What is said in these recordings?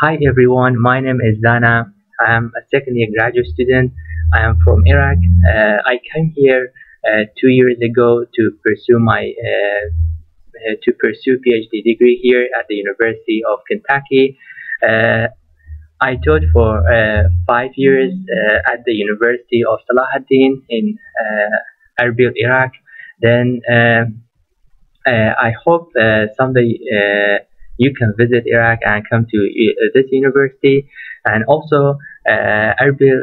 Hi everyone, my name is Dana. I am a second year graduate student. I am from Iraq. I came here 2 years ago to pursue my PhD degree here at the University of Kentucky. Uh, I taught for 5 years at the University of Salahuddin in Erbil, Iraq. Then I hope someday you can visit Iraq and come to this university. And also, Erbil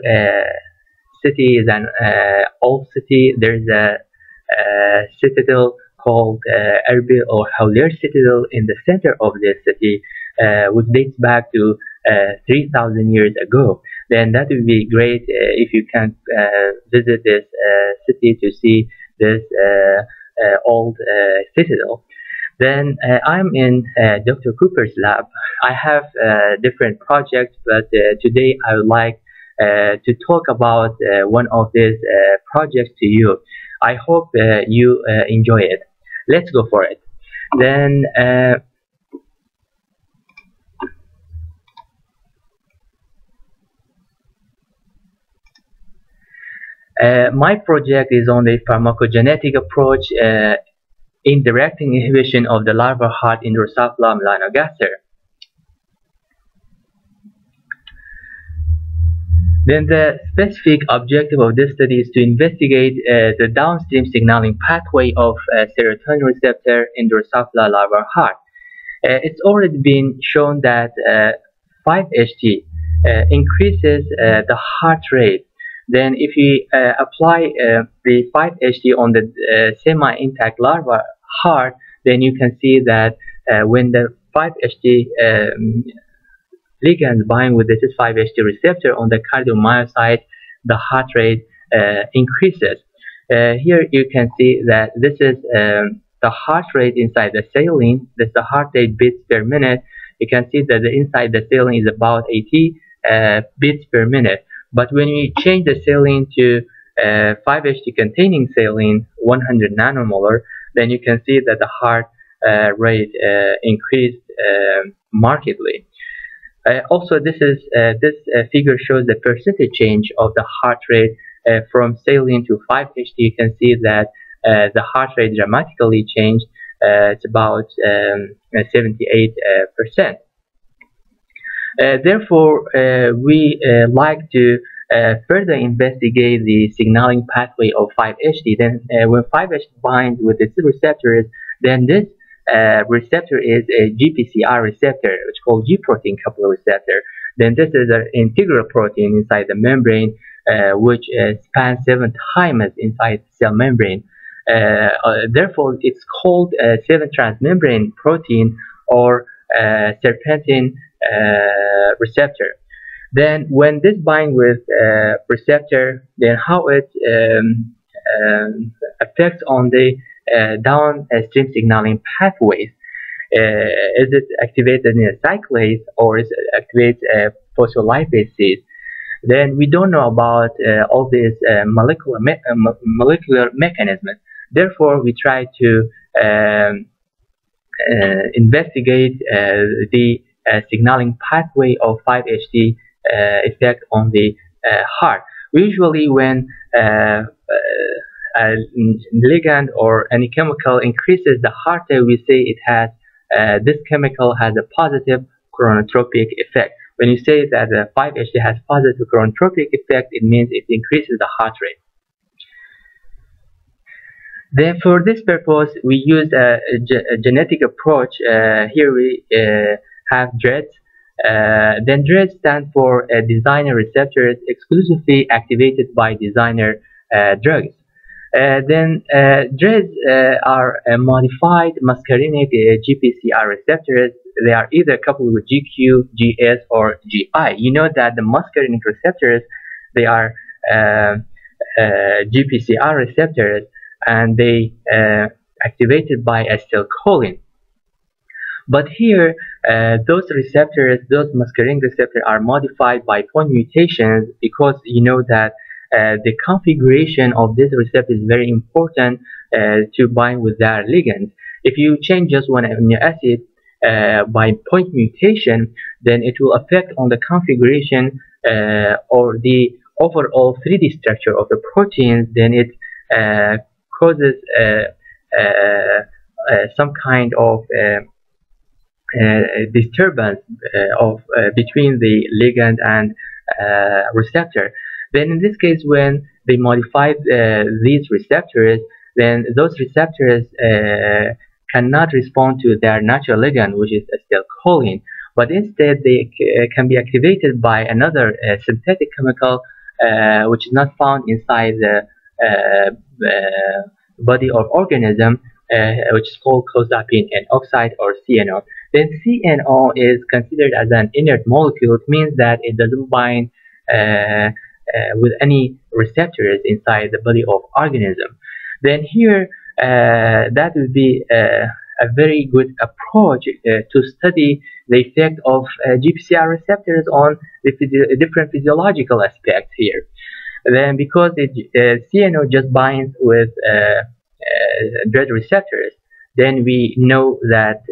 city is an old city. There's a citadel called Erbil or Hawler Citadel in the center of this city, which dates back to 3,000 years ago. Then that would be great if you can visit this city to see this old citadel. Then I'm in Dr. Cooper's lab. I have different projects, but today I would like to talk about one of these projects to you. I hope you enjoy it. Let's go for it. Then my project is on the pharmacogenetic approach in directing inhibition of the larval heart in Drosophila melanogaster. Then the specific objective of this study is to investigate the downstream signaling pathway of serotonin receptor in Drosophila larval heart. It's already been shown that 5-HT increases the heart rate. Then if you apply the 5-HT on the semi-intact larva heart, then you can see that when the 5-HT ligands bind with this 5-HT receptor on the cardiomyocyte, the heart rate increases. Here you can see that this is the heart rate inside the saline. This is the heart rate beats per minute. You can see that the inside the saline is about 80 beats per minute. But when you change the saline to 5-HT containing saline, 100 nanomolar, then you can see that the heart rate increased markedly. Also, this figure shows the percentage change of the heart rate from saline to 5-HT. You can see that the heart rate dramatically changed. It's about 78%. Therefore, we like to further investigate the signaling pathway of 5-HT. Then, when 5-HT binds with its receptors, then this receptor is a GPCR receptor, which is called G protein coupler receptor. Then this is an integral protein inside the membrane, which spans 7 times inside the cell membrane. Therefore, it's called a 7-transmembrane protein or serpentine receptor. Then when this binds with receptor, then how it affects on the downstream signaling pathways. Is it activated in a cyclase or is it activated phospholipases? Then we don't know about all these molecular mechanisms. Therefore, we try to investigate the signaling pathway of 5-HT effect on the heart. Usually when a ligand or any chemical increases the heart rate, we say it has this chemical has a positive chronotropic effect. When you say that the 5-HT has positive chronotropic effect, it means it increases the heart rate. Then for this purpose, we use a genetic approach. Here we have DREADS. Then DREADS stands for designer receptors exclusively activated by designer drugs. Then DREADS are modified muscarinic GPCR receptors. They are either coupled with GQ, GS, or GI. You know that the muscarinic receptors, they are GPCR receptors, and they activated by acetylcholine. But here, those receptors, those muscarinic receptors, are modified by point mutations because you know that the configuration of this receptor is very important to bind with their ligands. If you change just one amino acid by point mutation, then it will affect on the configuration or the overall 3D structure of the proteins. Then it causes some kind of disturbance between the ligand and receptor. Then in this case, when they modified these receptors, then those receptors cannot respond to their natural ligand, which is acetylcholine, but instead they can be activated by another synthetic chemical which is not found inside the body of organism, which is called clozapine N oxide or CNO. Then CNO is considered as an inert molecule. It means that it doesn't bind with any receptors inside the body of organism. Then here that would be a very good approach to study the effect of GPCR receptors on the different physiological aspects here. Then because CNO just binds with DREAD receptors, then we know that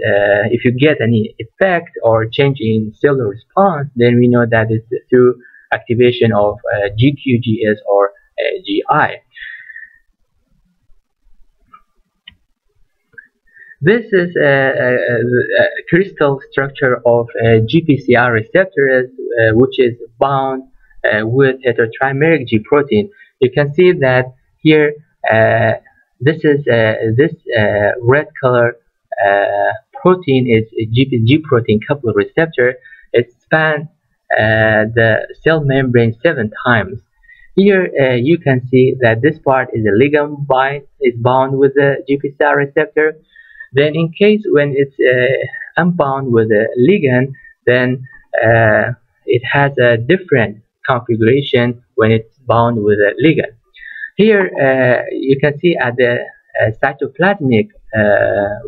if you get any effect or change in cellular response, then we know that it's through activation of GQGS or GI. This is a crystal structure of GPCR receptors, which is bound with heterotrimeric G protein. You can see that here this red color protein is G protein coupled receptor. It spans the cell membrane 7 times. Here you can see that this part is a ligand bound with the GPCR receptor. Then in case when it's unbound with a ligand, then it has a different configuration when it's bound with a ligand. Here you can see at the cytoplasmic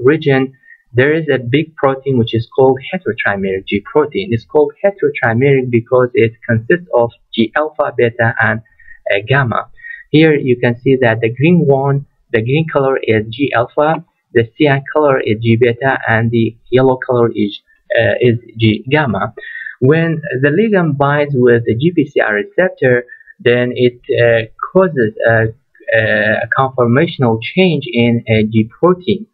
region there is a big protein which is called heterotrimeric G protein. It's called heterotrimeric because it consists of G alpha, beta, and gamma. Here you can see that the green color is G alpha, the cyan color is G beta, and the yellow color is G gamma. When the ligand binds with the GPCR receptor, then it causes a conformational change in a G protein.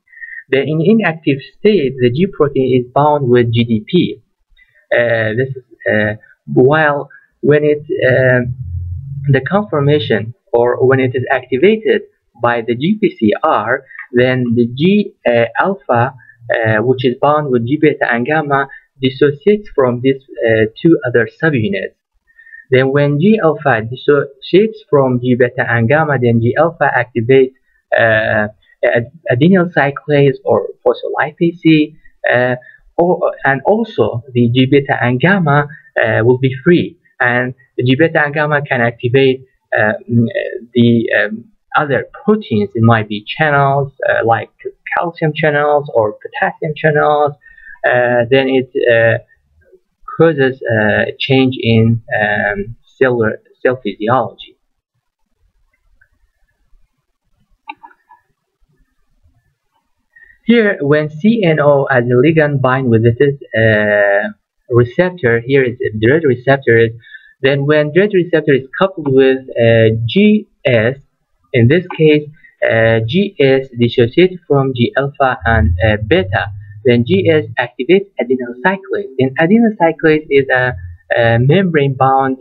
Then in inactive state, the G protein is bound with GDP. While when the conformation or when it is activated by the GPCR, then the G alpha, which is bound with G beta and gamma, dissociates from these 2 other subunits. Then when G alpha dissociates from G beta and gamma, then G alpha activates adenyl cyclase or phospholipase C, and also the G beta and gamma will be free, and the G beta and gamma can activate the other proteins. It might be channels like calcium channels or potassium channels. Then it causes a change in cell physiology. Here, when CNO as a ligand bind with this receptor, here is a DREAD receptor, then when DREAD receptor is coupled with GS, in this case GS dissociates from G alpha and beta, then GS activates adenyl cyclase. And adenyl cyclase is a membrane bound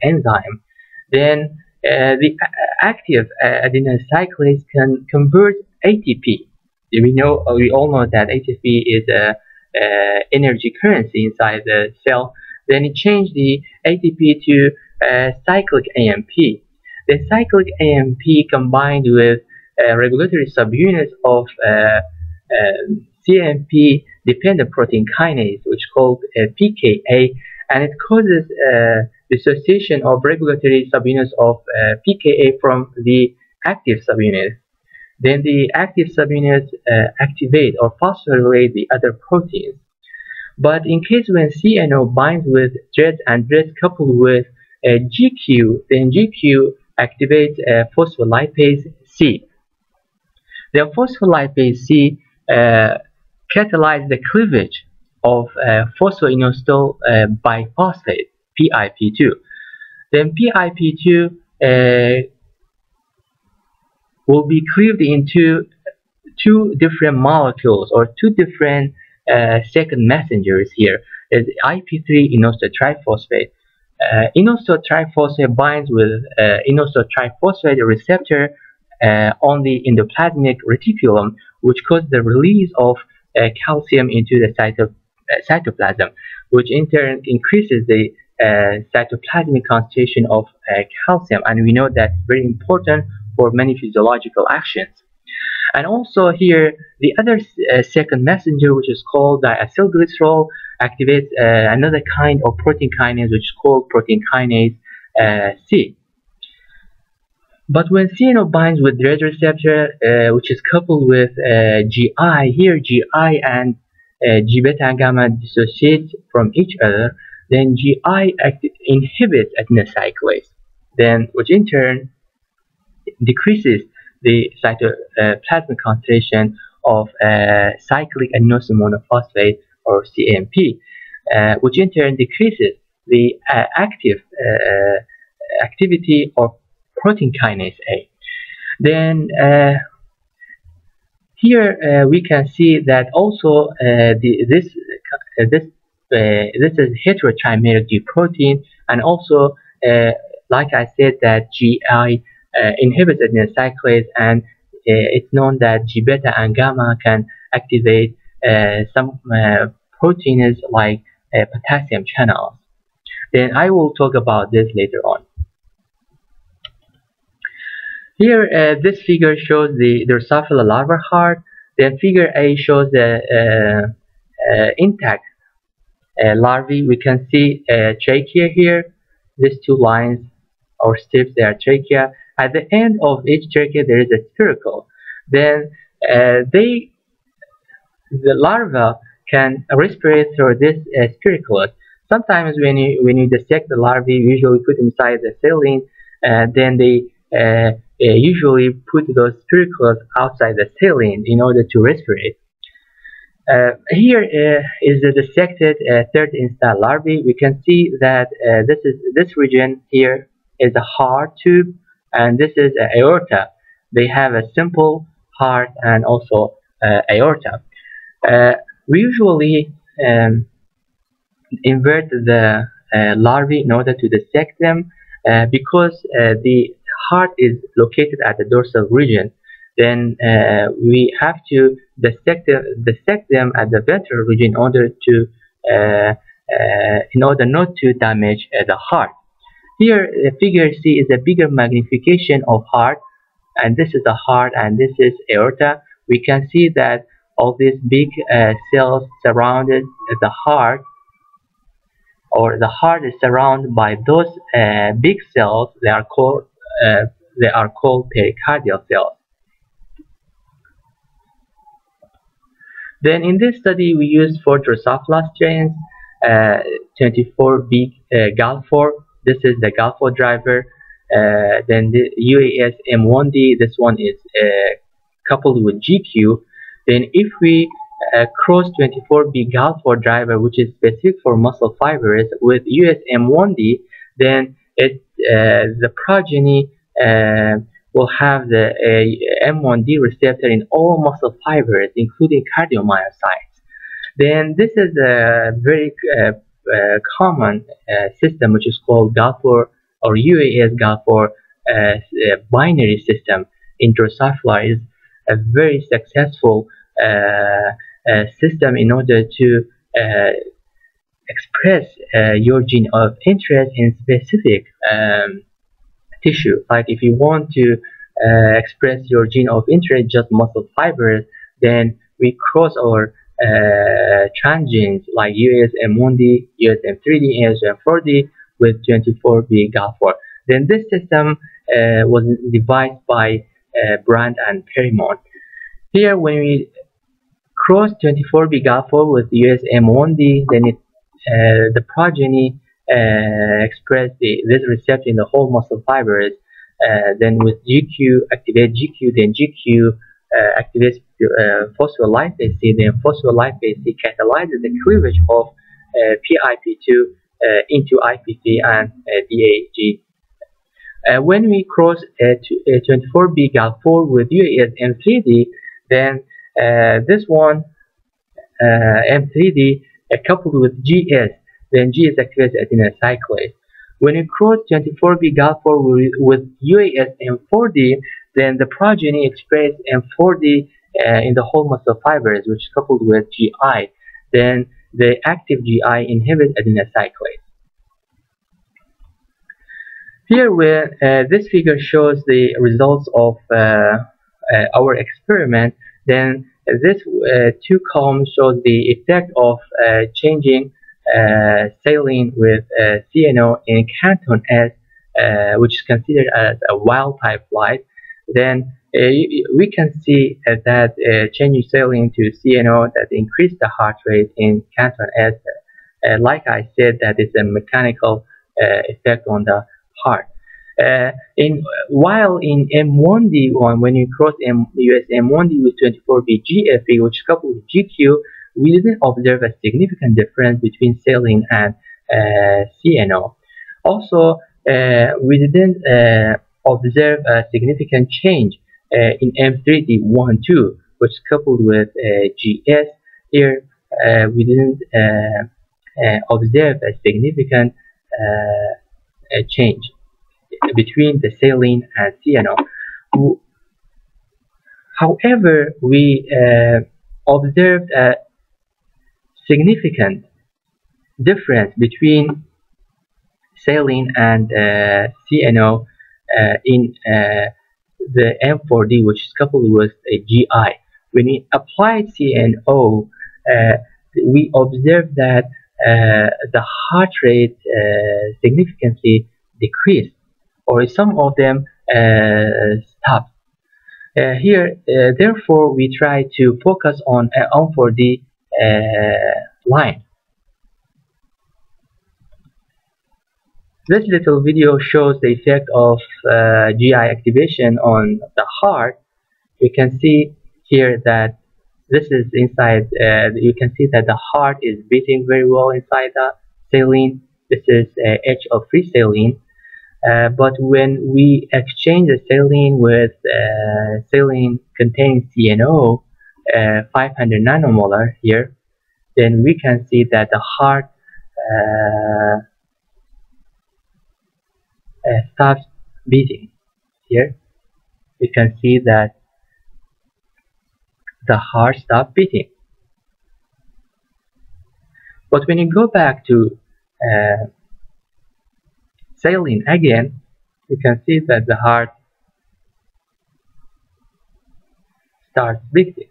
enzyme. Then the active adenyl cyclase can convert ATP. We all know that ATP is a energy currency inside the cell. Then it changed the ATP to cyclic AMP. The cyclic AMP combined with regulatory subunits of CMP dependent protein kinase, which is called PKA, and it causes dissociation of regulatory subunits of PKA from the active subunits. Then the active subunits activate or phosphorylate the other proteins. But in case when CNO binds with DREAD and DREAD coupled with GQ, then GQ activates phospholipase C. The phospholipase C catalyzes the cleavage of phosphoinositol biphosphate, PIP2. Then PIP2 will be cleaved into two different molecules or two different second messengers here. Is IP3 inositol triphosphate. Inositol triphosphate binds with inositol triphosphate receptor on the endoplasmic reticulum, which causes the release of calcium into the cytoplasm, which in turn increases the cytoplasmic concentration of calcium, and we know that's very important for many physiological actions. And also here, the other second messenger, which is called diacylglycerol, activates another kind of protein kinase, which is called protein kinase C. But when CNO binds with red receptor, which is coupled with GI, here GI and G beta and gamma dissociate from each other, then GI inhibits adenocyclase, then which in turn decreases the cytoplasmic concentration of cyclic adenosine monophosphate or CAMP, which in turn decreases the activity of protein kinase A. Then here we can see that also this is heterotrimeric G protein, and also like I said, that GI inhibits adenocyclase, and it's known that G beta and gamma can activate some proteins like potassium channels. Then I will talk about this later on. Here, this figure shows the Drosophila larval heart. Then figure A shows the intact larvae. We can see trachea here. These two lines or strips, they are trachea. At the end of each trachea, there is a spiracle. Then the larva can respirate through this spiracle. Sometimes when you dissect the larvae, you usually put them inside the saline, then they usually put those spiracles outside the saline in order to respirate. Here is the dissected third instar larvae. We can see that this region here is a heart tube, and this is an aorta. They have a simple heart and also aorta. We usually invert the larvae in order to dissect them because the heart is located at the dorsal region. Then we have to dissect them at the ventral region in order not to damage the heart. Here, figure C is a bigger magnification of heart, and this is the heart and this is aorta. We can see that all these big cells surrounded the heart, or the heart is surrounded by those big cells. They are called pericardial cells. Then in this study, we used 4 Drosophila strains, 24B Gal4. This is the Gal4 driver. Then the UAS M1D. This one is coupled with GQ. Then if we cross 24B Gal4 driver, which is specific for muscle fibers, with USM1D, then the progeny will have the M1D receptor in all muscle fibers, including cardiomyocytes. Then this is a very common system, which is called Gal4 or UAS Gal4 binary system in Drosophila. Is a very successful system in order to express your gene of interest in specific tissue. Like if you want to express your gene of interest just muscle fibers, then we cross our transgenes like USM1D, USM3D, USM4D with 24B Gal4. Then this system was devised by Brand and Perimont. Here, when we cross 24B Gal4 with USM1D, then the progeny express this receptor in the whole muscle fibers. Then with GQ activate GQ, then GQ activates phospholipase C, then phospholipase C catalyzes the cleavage of PIP2 into IPC and DAG. When we cross 24B gal4 with UAS-M3D, then this one M3D coupled with GS, then GS activates adenocyclase. When you cross 24B gal4 with UAS-M4D, then the progeny express M4D in the whole muscle fibers, which is coupled with GI. Then the active GI inhibits adenocyclase. Here, this figure shows the results of our experiment. Then this two columns shows the effect of changing saline with CNO in canton S, which is considered as a wild type light. Then we can see that changing saline to CNO that increased the heart rate in canton S. Like I said, that is a mechanical effect on the heart. While in M1D1, when you cross US M1D with 24B GFE, which is coupled with GQ, we didn't observe a significant difference between saline and CNO. Also, we didn't observe a significant change in M3D1-2, which is coupled with GS. Here, we didn't observe a significant change between the saline and CNO. However, we observed a significant difference between saline and CNO in the M4D, which is coupled with a GI. When we applied CNO, we observed that the heart rate significantly decreased, or some of them stopped. Here, therefore, we try to focus on M4D line. This little video shows the effect of GI activation on the heart. You can see here that this is inside, you can see that the heart is beating very well inside the saline. This is H of free saline. But when we exchange the saline with saline containing CNO, 500 nanomolar here, then we can see that the heart stops beating. Here you can see that the heart stops beating. But when you go back to saline again, you can see that the heart starts beating.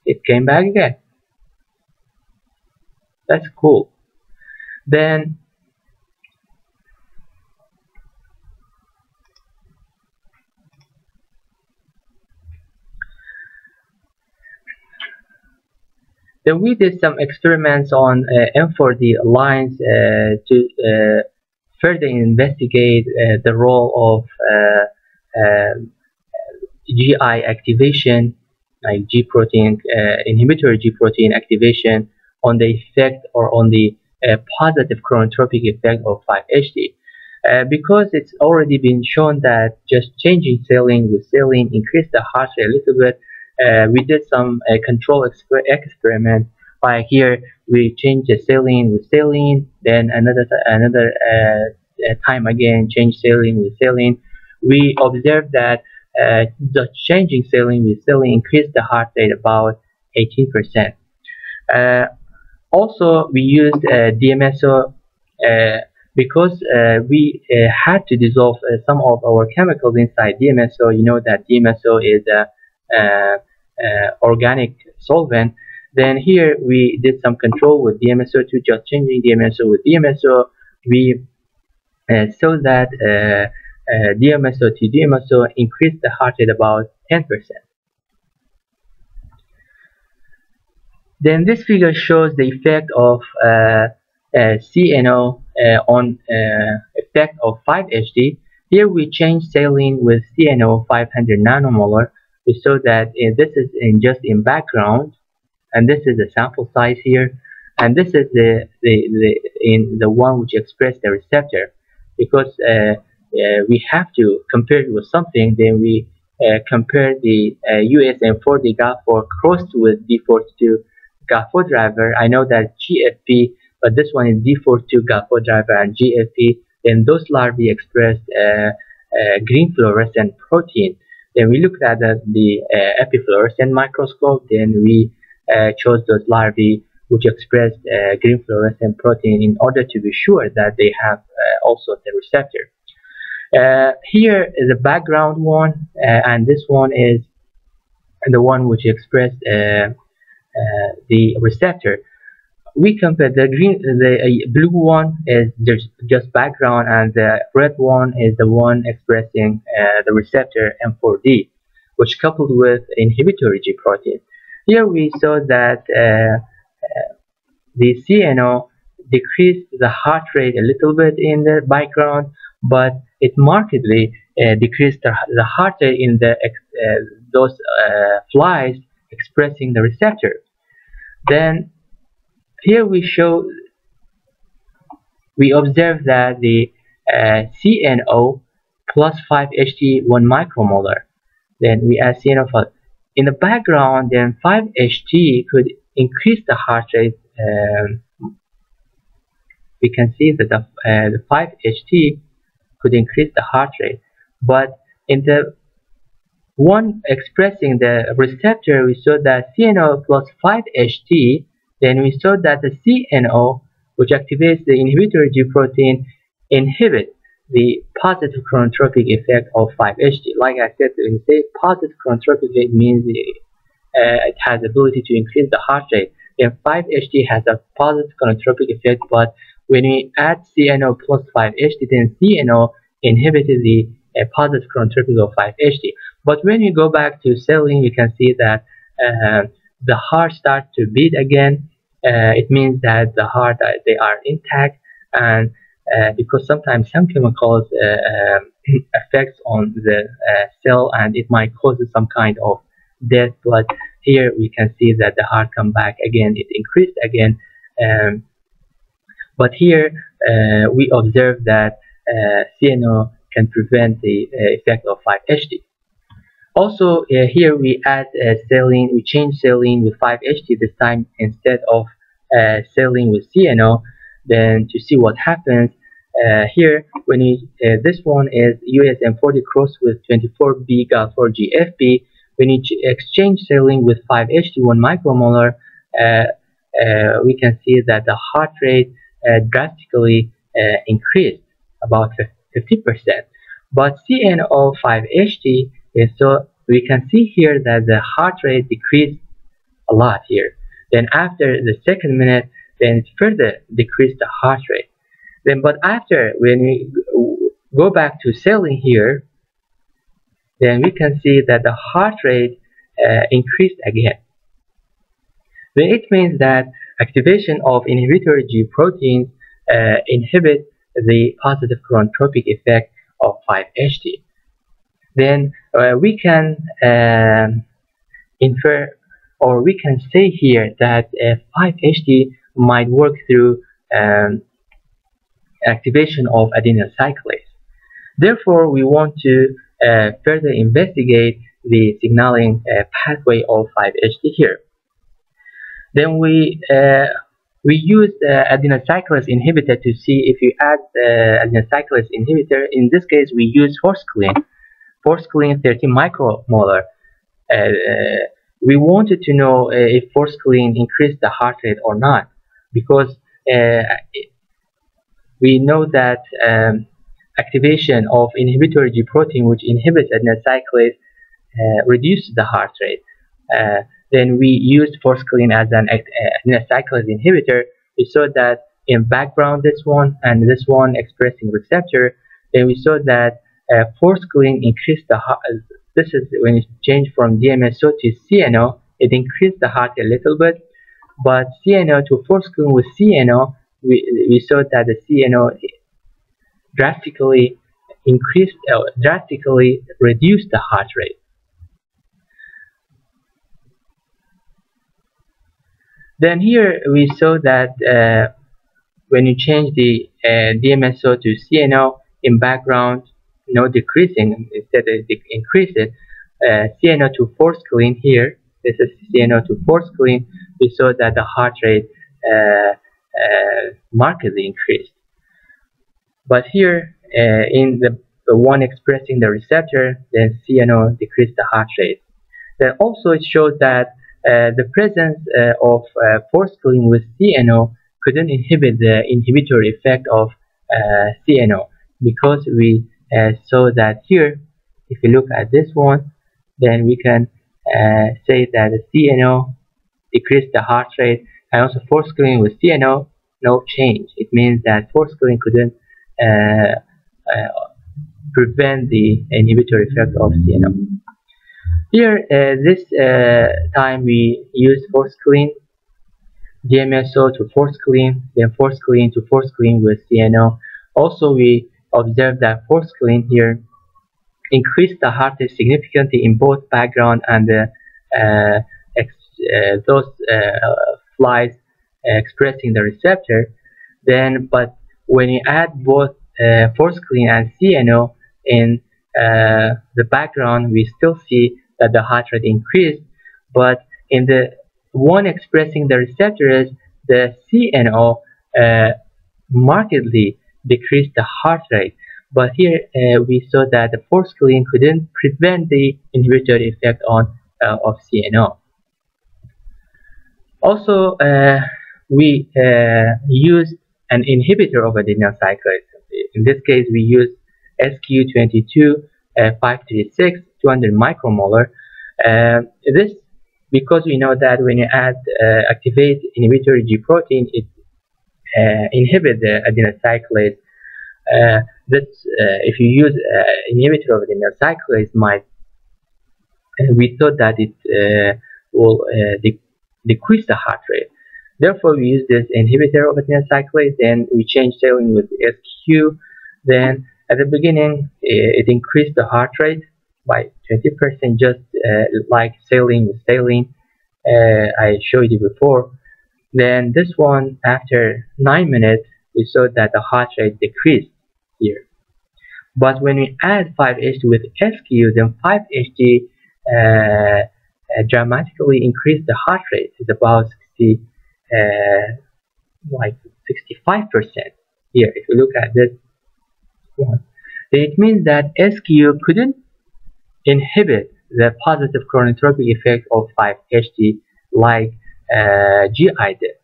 It came back again. That's cool. Then we did some experiments on M4D lines to further investigate the role of GI activation, like G protein, inhibitory G protein activation, on the effect or on the positive chronotropic effect of 5-HT. Because it's already been shown that just changing saline with saline increased the heart rate a little bit, we did some control experiment. Like here, we changed the saline with saline, then another time again change saline with saline. We observed that the changing saline with saline increased the heart rate about 18%. Also, we used DMSO because we had to dissolve some of our chemicals inside DMSO. You know that DMSO is a organic solvent. Then here we did some control with DMSO to just changing DMSO with DMSO. We saw that DMSO to DMSO increased the heart rate about 10%. Then this figure shows the effect of CNO on effect of 5-HT. Here we change saline with CNO 500 nanomolar. We saw that this is just in background, and this is the sample size here, and this is the one which express the receptor. Because we have to compare it with something, then we compare the USM40 GAF4 crossed with D42 GAF4 driver. I know that GFP, but this one is D42 GAF4 driver and GFP. Then those larvae expressed green fluorescent protein. Then we looked at the epifluorescent microscope. Then we chose those larvae which expressed green fluorescent protein in order to be sure that they have also the receptor. Here is the background one, and this one is the one which expressed the receptor. We compare the blue one is just background, and the red one is the one expressing the receptor M4D, which coupled with inhibitory G protein. Here we saw that the CNO decreased the heart rate a little bit in the background, but it markedly decreased the heart rate in those flies expressing the receptor. Then here we observe that the CNO plus 5-HT 1 micromolar. Then we add CNO in the background. Then 5-HT could increase the heart rate. We can see that the 5-HT could increase the heart rate, but in the one expressing the receptor, we saw that CNO plus 5-HT. Then we saw that the CNO, which activates the inhibitory G protein, inhibit the positive chronotropic effect of 5-HT. Like I said, when you say positive chronotropic effect means it has the ability to increase the heart rate. Then 5-HT has a positive chronotropic effect, but when we add CNO plus 5-HT, then CNO inhibited the positive chronotropic of 5-HT. But when we go back to saline, we can see that the heart starts to beat again. It means that the heart they are intact, and because sometimes some chemicals affects on the cell, and it might cause some kind of death. But here we can see that the heart come back again, it increased again. But here we observe that CNO can prevent the effect of 5-HT. Also here we add saline, we change saline with 5-HT this time instead of saline with CNO, then to see what happens. Here when this one is USM40 crossed with 24B GAL4 GFP. When you exchange saline with 5-HT 1 micromolar, we can see that the heart rate drastically increased about 50%. But CNO 5-HT, so we can see here that the heart rate decreased a lot here. Then after the second minute, then it further decreased the heart rate. Then but after, when we go back to saline here, then we can see that the heart rate increased again. Then it means that activation of inhibitory G proteins inhibit the positive chronotropic effect of 5-HT. Then we can infer, or we can say here that 5-HT might work through activation of adenyl cyclase. Therefore, we want to further investigate the signaling pathway of 5-HT here. Then we use adenyl cyclase inhibitor to see if you add adenyl cyclase inhibitor. In this case, we use forskolin 13 micromolar. We wanted to know if forskolin increased the heart rate or not, because we know that activation of inhibitory G protein, which inhibits adenyl cyclase, reduces the heart rate. Then we used forskolin as an adenyl cyclase inhibitor. We saw that in background, this one and this one expressing receptor. Then we saw that forskolin increased the heart. This is when it changed from DMSO to CNO. It increased the heart a little bit, but CNO to forskolin with CNO, we saw that the CNO drastically drastically reduced the heart rate. Then here we saw that when you change the DMSO to CNO in background, no decreasing, instead it increases. CNO to force clean here, this is CNO to force clean, we saw that the heart rate markedly increased. But here in the one expressing the receptor, then CNO decreased the heart rate. Then also it showed that the presence of force cooling with CNO couldn't inhibit the inhibitory effect of CNO, because we saw that here, if you look at this one, then we can say that the CNO decreased the heart rate, and also force cooling with CNO, no change. It means that force cooling couldn't prevent the inhibitory effect of CNO. Here, this time we use force clean, DMSO to force clean, then force clean to force clean with CNO. Also, we observe that force clean here increased the heart rate significantly in both background and those flies expressing the receptor. Then, but when you add both force clean and CNO in the background, we still see that the heart rate increased, but in the one expressing the receptors, the CNO markedly decreased the heart rate. But here we saw that the force cooling couldn't prevent the inhibitory effect of CNO. Also, we used an inhibitor of adenyl cyclase. In this case, we used SQ22 536 200 micromolar. This because we know that when you activate inhibitory G protein, it inhibits the adenyl cyclase. If you use inhibitor of adenyl cyclase, we thought that it will decrease the heart rate. Therefore, we use this inhibitor of adenyl cyclase. Then we change saline with SQ. Then at the beginning, it increased the heart rate by 20%, just like saline with saline I showed you before. Then this one, after 9 minutes, we saw that the heart rate decreased here. But when we add 5-HT with SQ, then 5-HT dramatically increased the heart rate. It's about 65% here. If you look at this one, then it means that SQ couldn't inhibit the positive chronotropic effect of 5-HT like GI did.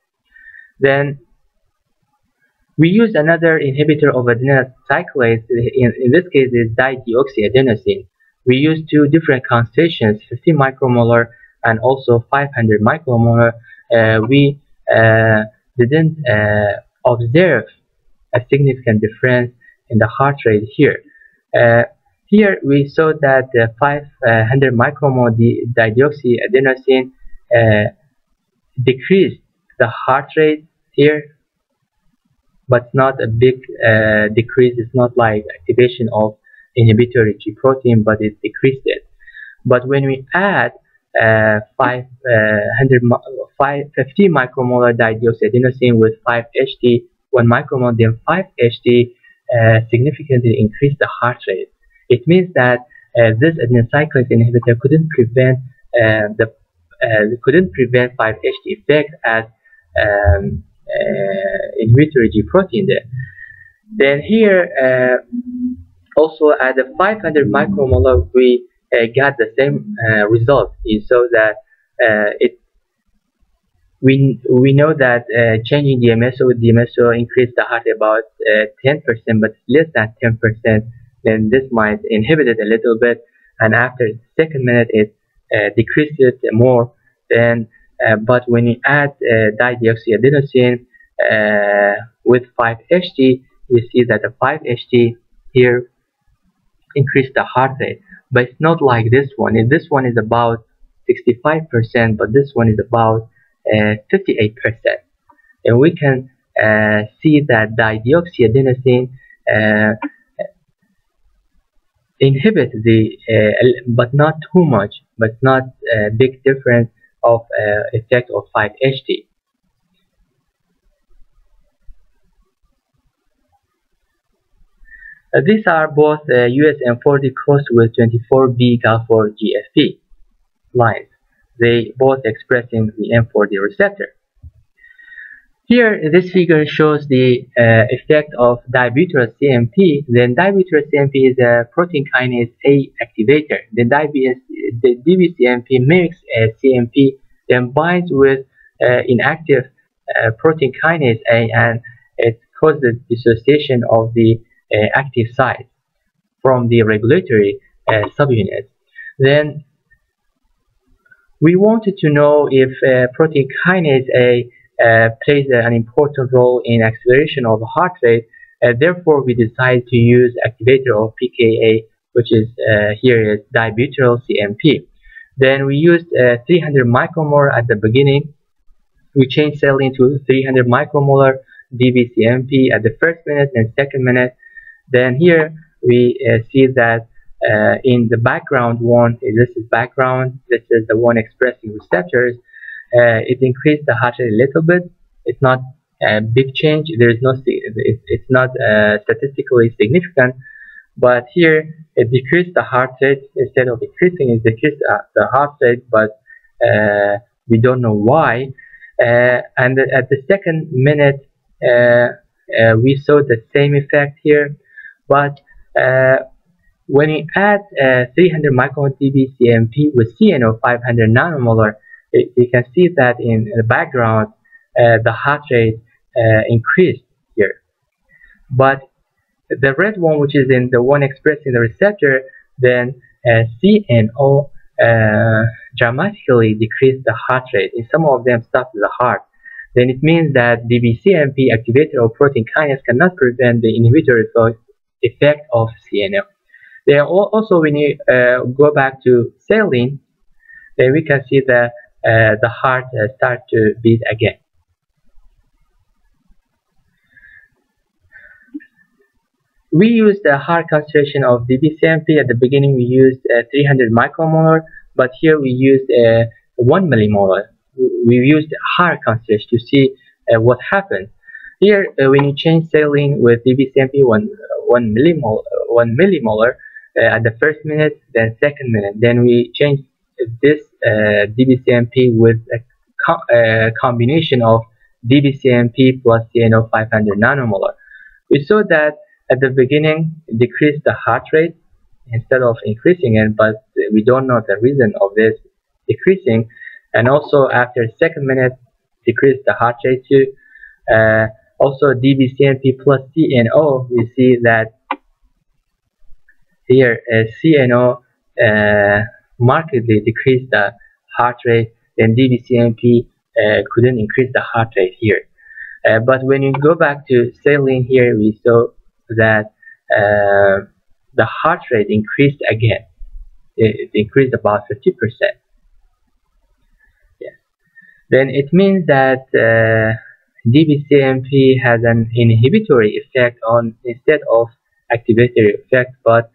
Then we use another inhibitor of adenyl cyclase. In this case, is dideoxyadenosine. We use two different concentrations, 50 micromolar and also 500 micromolar. We didn't observe a significant difference in the heart rate here. Here we saw that the 500 micromolar dideoxyadenosine decreased the heart rate here, but not a big decrease. It's not like activation of inhibitory G protein, but it decreased it. But when we add 50 micromolar dideoxyadenosine with 5-HT, 1 micromolar, then 5-HT significantly increased the heart rate. It means that this adenyl cyclase inhibitor couldn't prevent 5-HT effect as inhibitory G protein did. Then here also at the 500 micromolar we got the same result. So that we know that changing DMSO with DMSO increased the heart about 10%, but less than 10%. Then this might inhibit it a little bit, and after the second minute it decreased it more. Then, but when you add dideoxyadenosine with 5-HT, we see that the 5-HT here increased the heart rate, but it's not like this one. And this one is about 65%, but this one is about 58%. And we can see that dideoxyadenosine inhibit the but not too much, but not a big difference of effect of 5-HT. These are both US M40 crossed with 24B Gal4 GFP lines. They both expressing the M40 receptor. Here, this figure shows the effect of dibutyryl CMP. Then dibutyryl CMP is a protein kinase A activator. The DBCMP mimics CMP, then binds with inactive protein kinase A, and it causes dissociation of the active site from the regulatory subunit. Then we wanted to know if protein kinase A plays an important role in acceleration of heart rate. Therefore, we decided to use activator of pKa, which is here is dibutyryl CMP. Then we used 300 micromolar at the beginning. We changed saline to 300 micromolar DBCMP at the first minute and second minute. Then here we see that in the background one, this is background, this is the one expressing receptors. It increased the heart rate a little bit. It's not a big change. There is no, it's not statistically significant. But here it decreased the heart rate instead of increasing. It decreased the heart rate, but we don't know why. And at the second minute, we saw the same effect here. But when you add 300 micromolar DBCMP with CNO 500 nanomolar, you can see that in the background the heart rate increased here. But the red one, which is in the one expressing the receptor, then CNO dramatically decreased the heart rate. In some of them stopped the heart. Then it means that DBCMP activator of protein kinase cannot prevent the inhibitory effect of CNO. Then also when you go back to saline, then we can see that the heart start to beat again. We used a higher concentration of DBCMP. At the beginning we used 300 micromolar, but here we used 1 millimolar. We used higher concentration to see what happened. Here when you change saline with DBCMP 1 millimolar at the first minute, then second minute, then we change this DBCMP with a combination of DBCMP plus CNO 500 nanomolar. We saw that at the beginning it decreased the heart rate instead of increasing it, but we don't know the reason of this decreasing. And also after second minute decreased the heart rate too. Also DBCMP plus CNO, we see that here CNO markedly decreased the heart rate, then DBCMP couldn't increase the heart rate here. But when you go back to saline here, we saw that the heart rate increased again. It increased about 50%. Yeah. Then it means that DBCMP has an inhibitory effect on instead of activatory effect, but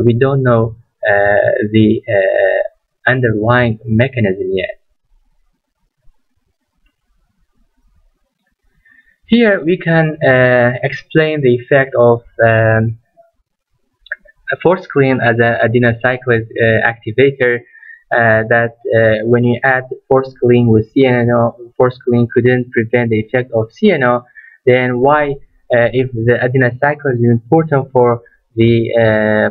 we don't know the underlying mechanism yet. Here we can explain the effect of forskolin as an adenocyclase activator. That when you add forskolin with CNO, forskolin couldn't prevent the effect of CNO. Then why, if the adenocyclase is important for the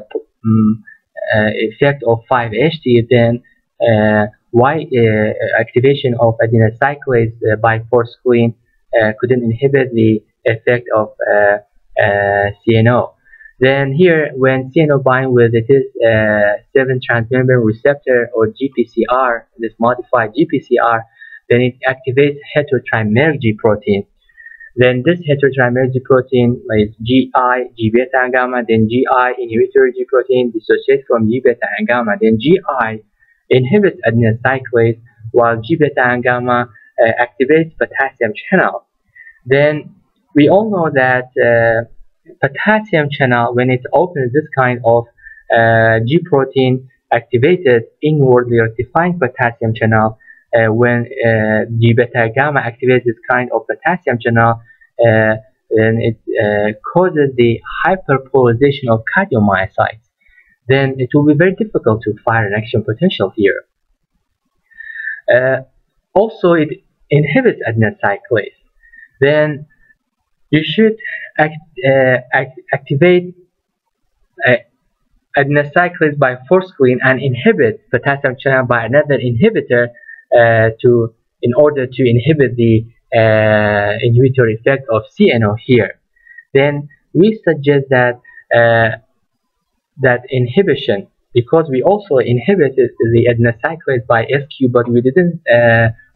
effect of 5-HT, then why activation of adenocyclase by forskolin couldn't inhibit the effect of CNO. Then here, when CNO bind with this 7-transmembrane receptor or GPCR, this modified GPCR, then it activates heterotrimeric G protein. Then this heterotrimeric G protein is GI, G beta and gamma, then GI inhibitory G protein dissociates from G beta and gamma, then GI inhibits adenocyclase while G beta and gamma activates potassium channel. Then we all know that potassium channel, when it opens this kind of G protein activated inwardly rectifying potassium channel, when G beta gamma activates this kind of potassium channel, then it causes the hyperpolarization of cardiomyocytes. Then it will be very difficult to fire an action potential here. Also, it inhibits adenocyclase. Then you should activate adenocyclase by forskolin and inhibit potassium channel by another inhibitor in order to inhibit the inhibitory effect of CNO here. Then we suggest that that inhibition, because we also inhibited the adenocyclase by SQ, but we didn't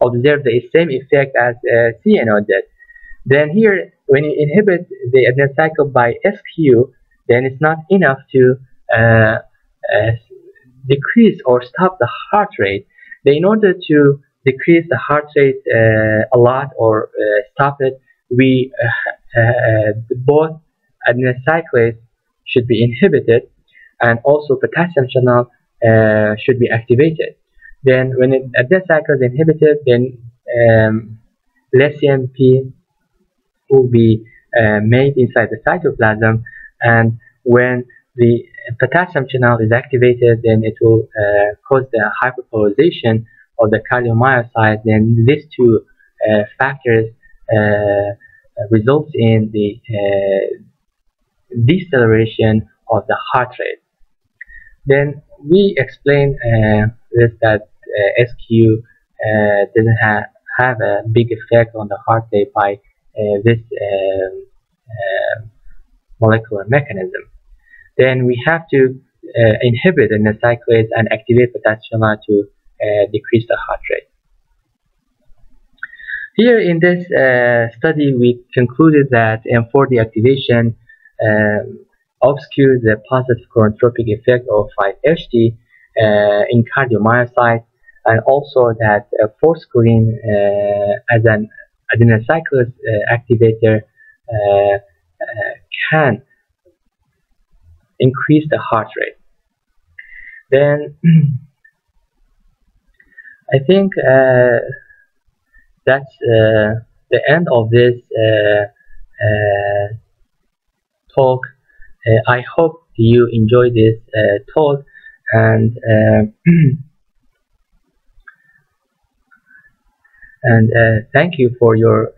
observe the same effect as CNO did. Then here, when you inhibit the adenocyclase by SQ, then it's not enough to decrease or stop the heart rate. Then in order to decrease the heart rate a lot or stop it, we both adenocyclase should be inhibited, and also potassium channel should be activated. Then when adenocyclase is inhibited, then less CMP will be made inside the cytoplasm, and when the potassium channel is activated, then it will cause the hyperpolarization of the cardiomyocyte. Then these two factors results in the deceleration of the heart rate. Then we explain this that SQ doesn't have a big effect on the heart rate by this molecular mechanism. Then we have to inhibit adenocyclase and activate potassium channel to decrease the heart rate. Here in this study, we concluded that M4 activation obscures the positive chronotropic effect of 5-HT in cardiomyocytes, and also that forskolin as an adenocyclase activator can increase the heart rate. Then I think that's the end of this talk. I hope you enjoy this talk, and thank you for your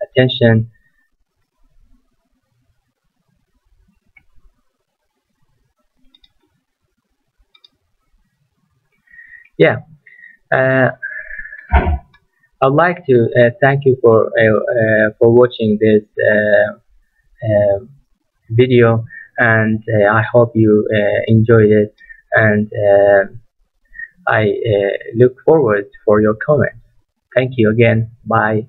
attention. Yeah, I'd like to thank you for watching this video, and I hope you enjoyed it, and I look forward for your comments. Thank you again. Bye.